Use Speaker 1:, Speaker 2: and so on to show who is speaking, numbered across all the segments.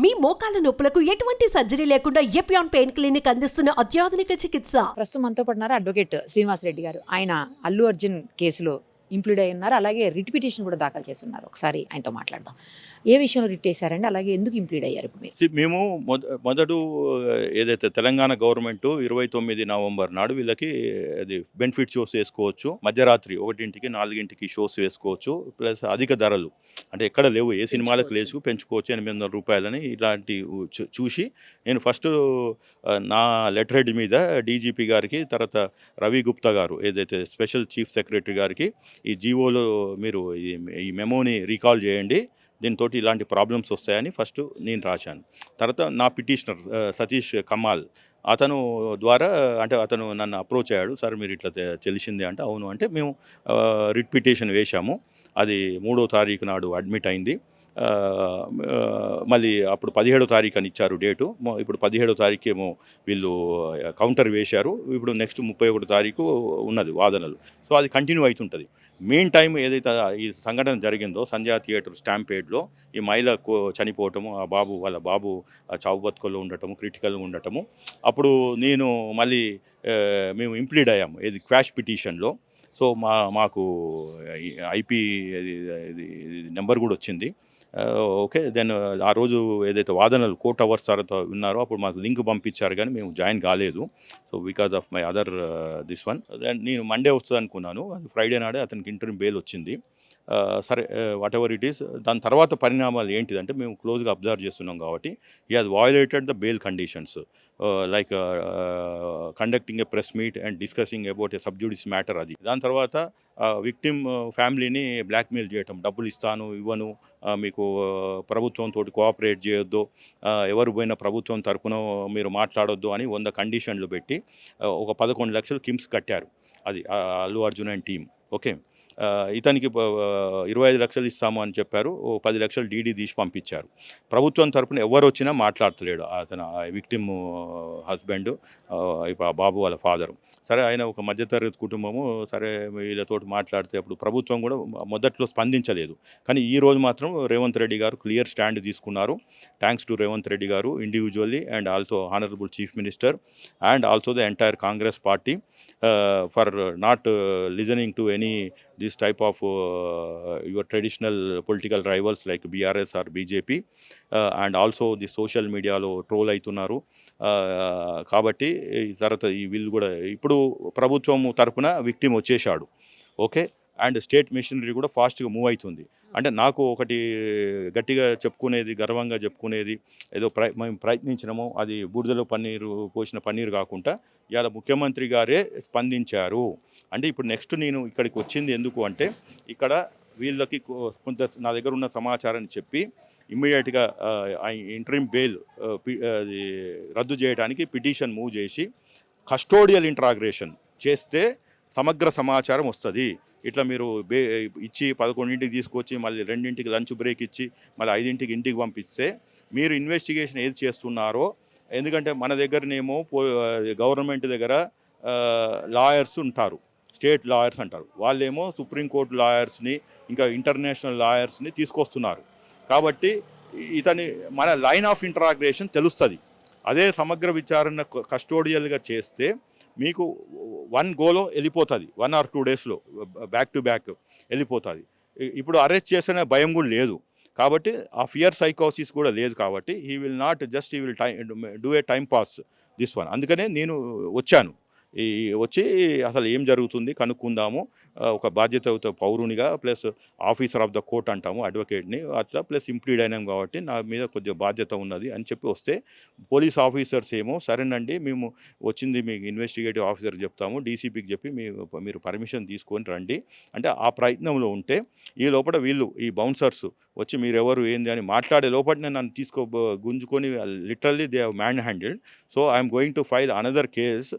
Speaker 1: మీ మోకాల నొప్పులకు ఎటువంటి సర్జరీ లేకుండా ఎపియాన్ పెయిన్ క్లినిక్ అందిస్తున్న అత్యాధునిక చికిత్స.
Speaker 2: ప్రస్తుతం మనతో పాటు ఉన్నారు అడ్వకేట్ శ్రీనివాస్ రెడ్డి గారు. ఆయన అల్లు అర్జున్ కేసులో ఇంప్లూడ్ అయి ఉన్నారు. అలాగే రిట్ పిటిషన్ కూడా దాఖలు చేసి ఉన్నారు. ఒకసారి ఆయనతో మాట్లాడదాం. ఏ విషయంలో రిట్ వేశారండి, అలాగే ఎందుకు ఇంప్లూడ్ అయ్యారు ఇప్పుడు మీరు?
Speaker 3: మేము మొదట ఏదైతే తెలంగాణ గవర్నమెంట్ 29 నవంబర్ నాడు వీళ్ళకి అది బెనిఫిట్ షోస్ వేసుకోవచ్చు, మధ్యరాత్రి 1ంటికి 4ంటికి షోస్ వేసుకోవచ్చు, ప్లస్ అధిక ధరలు అంటే ఎక్కడ లేవు, ఏ సినిమాలకు లేచు పెంచుకోవచ్చు 800 రూపాయలని ఇలాంటి చూసి నేను ఫస్ట్ నా లెటర్ హెడ్ మీద డీజీపీ గారికి, తర్వాత రవి గుప్తా గారు ఏదైతే స్పెషల్ చీఫ్ సెక్రటరీ గారికి ఈ జీవోలో మీరు ఈ మెమోని రీకాల్ చేయండి, దీంతో ఇలాంటి ప్రాబ్లమ్స్ వస్తాయని ఫస్ట్ నేను రాశాను. తర్వాత నా పిటిషనర్ సతీష్ కమాల్ అతను ద్వారా అంటే అతను నన్ను అప్రోచ్ అయ్యాడు, సార్ మీరు ఇట్లా తెలిసిందే అంటే అవును అంటే మేము రిట్ పిటిషన్ వేశాము. అది 3వ తారీఖు నాడు అడ్మిట్ అయింది. మళ్ళీ అప్పుడు 17వ తారీఖు అని ఇచ్చారు డేటు, ఇప్పుడు 17వ తారీఖు ఏమో వీళ్ళు కౌంటర్ వేశారు. ఇప్పుడు నెక్స్ట్ 31వ తారీఖు ఉన్నది వాదనలు. సో అది కంటిన్యూ అవుతుంటుంది. మెయిన్ టైం ఏదైతే ఈ సంఘటన జరిగిందో సంధ్యా థియేటర్ స్టాంపేడ్లో ఈ మహిళ చనిపోవటము, ఆ బాబు వాళ్ళ బాబు చావు బతుకుల్లో ఉండటము, క్రిటికల్గా ఉండటము, అప్పుడు నేను మళ్ళీ మేము ఇంప్లీడ్ అయ్యాము ఏది క్వాష్ పిటిషన్లో. సో మాకు ఐపీ నెంబర్ కూడా వచ్చింది. ఓకే, దెన్ ఆ రోజు ఏదైతే వాదనలు కోర్ట్ అవర్స్ తర్వాత ఉన్నారో అప్పుడు మాకు లింక్ పంపించారు, కానీ మేము జాయిన్ కాలేదు. So because of my other this one. Then నేను మండే వస్తుంది అనుకున్నాను, అది ఫ్రైడే నాడే అతనికి ఇంటర్వ్యూ బెయిల్ వచ్చింది. సరే వాట్ ఎవర్ ఇట్ ఈస్. దాని తర్వాత పరిణామాలు ఏంటిదంటే మేము క్లోజ్గా అబ్జర్వ్ చేస్తున్నాం కాబట్టి he has violated the bail conditions like conducting a press meet and discussing about a sub judice matter. అది దాని తర్వాత విక్టిమ్ ఫ్యామిలీని బ్లాక్మెయిల్ చేయటం, డబ్బులు ఇస్తాను ఇవ్వను, మీకు ప్రభుత్వంతో కోఆపరేట్ చేయొద్దు, ఎవరు పోయినా ప్రభుత్వం తరపున మీరు మాట్లాడొద్దు అని 100 కండిషన్లు పెట్టి ఒక 11 లక్షలు కిమ్స్ కట్టారు. అది Allu Arjun and team. Okay, ఇతనికి 25 లక్షలు ఇస్తాము అని చెప్పారు, 10 లక్షలు డీడీ తీసి పంపించారు. ప్రభుత్వం తరపున ఎవరు వచ్చినా మాట్లాడతలేడు అతను విక్టిమ్ హస్బెండ్, ఇప్పుడు ఆ బాబు వాళ్ళ ఫాదరు. సరే ఆయన ఒక మధ్యతరగతి కుటుంబము, సరే వీళ్ళతో మాట్లాడితే అప్పుడు ప్రభుత్వం కూడా మొదట్లో స్పందించలేదు. కానీ ఈ రోజు మాత్రం రేవంత్ రెడ్డి గారు క్లియర్ స్టాండ్ తీసుకున్నారు. థ్యాంక్స్ టు రేవంత్ రెడ్డి గారు individually and also honourable chief minister and also the entire Congress party for not listening to any this type of your traditional political rivals like BRS or BJP and also the social media లో troll అవుతున్నారు. కాబట్టి తర్వాత ఈ వీళ్ళు కూడా ఇప్పుడు ప్రభుత్వం తరపున విక్టిమ్ వచ్చేసాడు. ఓకే, అండ్ స్టేట్ మెషినరీ కూడా ఫాస్ట్గా మూవ్ అవుతుంది. అంటే నాకు ఒకటి గట్టిగా చెప్పుకునేది, గర్వంగా చెప్పుకునేది, ఏదో మేము ప్రయత్నించినాము, అది బూడిదలో పోసిన పన్నీరు కాకుండా ఇవాళ ముఖ్యమంత్రి గారే స్పందించారు. అంటే ఇప్పుడు నెక్స్ట్ నేను ఇక్కడికి వచ్చింది ఎందుకు అంటే ఇక్కడ వీళ్ళకి కొంత నా దగ్గర ఉన్న సమాచారాన్ని చెప్పి ఇమ్మీడియట్గా ఇంటరిమ్ బెయిల్ రద్దు చేయడానికి పిటిషన్ మూవ్ చేసి కస్టోడియల్ ఇంట్రాగేషన్ చేస్తే సమగ్ర సమాచారం వస్తుంది. ఇట్లా మీరు ఇచ్చి 11ంటికి తీసుకొచ్చి మళ్ళీ 2ంటికి లంచ్ బ్రేక్ ఇచ్చి మళ్ళీ 5ంటికి ఇంటికి పంపిస్తే మీరు ఇన్వెస్టిగేషన్ ఏది చేస్తున్నారో, ఎందుకంటే మన దగ్గరనేమో గవర్నమెంట్ దగ్గర లాయర్స్ ఉంటారు, స్టేట్ లాయర్స్ అంటారు, వాళ్ళేమో సుప్రీంకోర్టు లాయర్స్ని ఇంకా ఇంటర్నేషనల్ లాయర్స్ని తీసుకొస్తున్నారు. కాబట్టి ఇతని మన లైన్ ఆఫ్ ఇంటరాగ్రేషన్ తెలుస్తుంది. అదే సమగ్ర విచారణ కస్టోడియల్గా చేస్తే మీకు 1 గోలో వెళ్ళిపోతుంది, 1 or 2 డేస్లో బ్యాక్ టు బ్యాక్ వెళ్ళిపోతుంది. ఇప్పుడు అరెస్ట్ చేసిన భయం కూడా లేదు కాబట్టి, ఆ ఫియర్ సైకోసిస్ కూడా లేదు కాబట్టి he will not just he will do a time pass this one. అందుకనే నేను వచ్చాను, వచ్చి అసలు ఏం జరుగుతుంది కనుక్కుందాము, ఒక బాధ్యత పౌరునిగా plus officer of the court అంటాము అడ్వకేట్ని, అట్లా ప్లస్ ఇంప్లీడ్ అయినాం కాబట్టి నా మీద కొద్దిగా బాధ్యత ఉన్నది అని చెప్పి వస్తే పోలీస్ ఆఫీసర్స్ ఏమో సరేనండి మేము వచ్చింది మీకు ఇన్వెస్టిగేటివ్ ఆఫీసర్ చెప్తాము, డీసీపీకి చెప్పి మీరు పర్మిషన్ తీసుకొని రండి అంటే ఆ ప్రయత్నంలో ఉంటే ఈ లోపల వీళ్ళు ఈ బౌన్సర్స్ వచ్చి మీరెవరు ఏంది అని మాట్లాడే లోపలనే నన్ను గుంజుకొని literally they have manhandled. So I'm going to file another case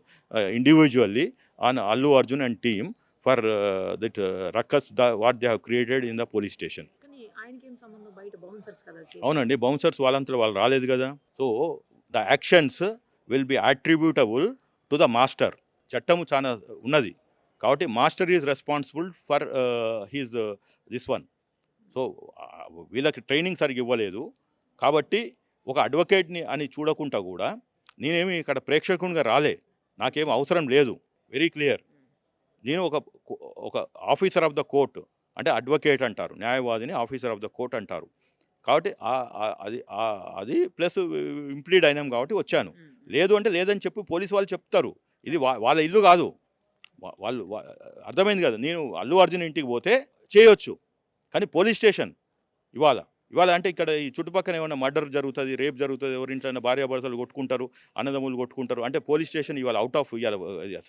Speaker 3: individually on Allu Arjun and team for that ruckus what they have created in the police station. అవునండి, బౌన్సర్స్ వాళ్ళంతా వాళ్ళు రాలేదు కదా. So the actions will be attributable to the master. చట్టము చాలా ఉన్నది కాబట్టి master is responsible for his this one. సో వీళ్ళకి ట్రైనింగ్ సరిగ్గా ఇవ్వలేదు కాబట్టి ఒక అడ్వకేట్ని అని చూడకుండా కూడా నేనేమి ఇక్కడ ప్రేక్షకునిగా రాలే, నాకేం అవసరం లేదు, వెరీ క్లియర్. నేను ఒక ఆఫీసర్ ఆఫ్ ద కోర్ట్, అంటే అడ్వకేట్ అంటారు, న్యాయవాదిని ఆఫీసర్ ఆఫ్ ద కోర్ట్ అంటారు. కాబట్టి అది ప్లస్ ఇంప్లీడ్ అయినాం కాబట్టి వచ్చాను. లేదు అంటే లేదని చెప్పి పోలీసు వాళ్ళు చెప్తారు. ఇది వాళ్ళ ఇల్లు కాదు. వాళ్ళు అర్థమైంది కదా. నేను అల్లు అర్జున్ ఇంటికి పోతే చేయొచ్చు, కానీ పోలీస్ స్టేషన్ ఇవాళ అంటే ఇక్కడ ఈ చుట్టుపక్కల ఏమైనా మర్డర్ జరుగుతుంది, రేప్ జరుగుతుంది, ఎవరింట్లో భార్యాభర్తలు కొట్టుకుంటారు, అన్నదమ్ములు కొట్టుకుంటారు అంటే పోలీస్ స్టేషన్ ఇవాళ అవుట్ ఆఫ్ ఇవాళ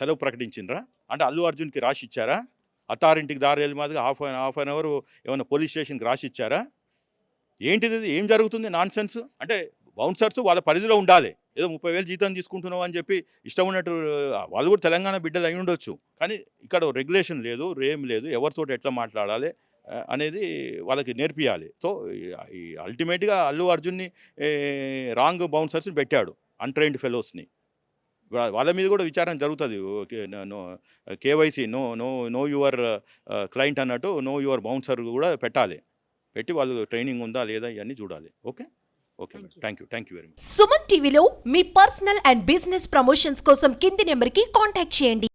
Speaker 3: సెలవు ప్రకటించిండ్రా? అంటే అల్లు అర్జున్కి రాసి ఇచ్చారా? అత్తారింటికి దారి వెళ్ళి మాదిగా హాఫ్ అన్ అవర్ ఏమైనా పోలీస్ స్టేషన్కి రాసి ఇచ్చారా? ఏంటిది? ఏం జరుగుతుంది? Non sense. అంటే బౌన్సర్స్ వాళ్ళ పరిధిలో ఉండాలి. ఏదో 30,000 జీతం తీసుకుంటున్నావు అని చెప్పి ఇష్టం ఉన్నట్టు, వాళ్ళు కూడా తెలంగాణ బిడ్డలు అయి ఉండొచ్చు, కానీ ఇక్కడ రెగ్యులేషన్ లేదు, రేం లేదు, ఎవరితో ఎట్లా మాట్లాడాలి అనేది వాళ్ళకి నేర్పియాలి. సో ఈ అల్టిమేట్గా అల్లు అర్జున్ని రాంగ్ బౌన్సర్స్ని పెట్టాడు, అన్ట్రైన్డ్ ఫెలోస్ని. వాళ్ళ మీద కూడా విచారణ జరుగుతుంది. కేవైసీ నో యువర్ క్లయింట్ అన్నట్టు నో యువర్ బౌన్సర్ కూడా పెట్టాలి. పెట్టి వాళ్ళు ట్రైనింగ్ ఉందా లేదా ఇవన్నీ చూడాలి. Okay thank you very much.
Speaker 1: Suman టీవీలో మీ పర్సనల్ అండ్ బిజినెస్ ప్రమోషన్స్ కోసం కింది నెంబర్కి కాంటాక్ట్ చేయండి.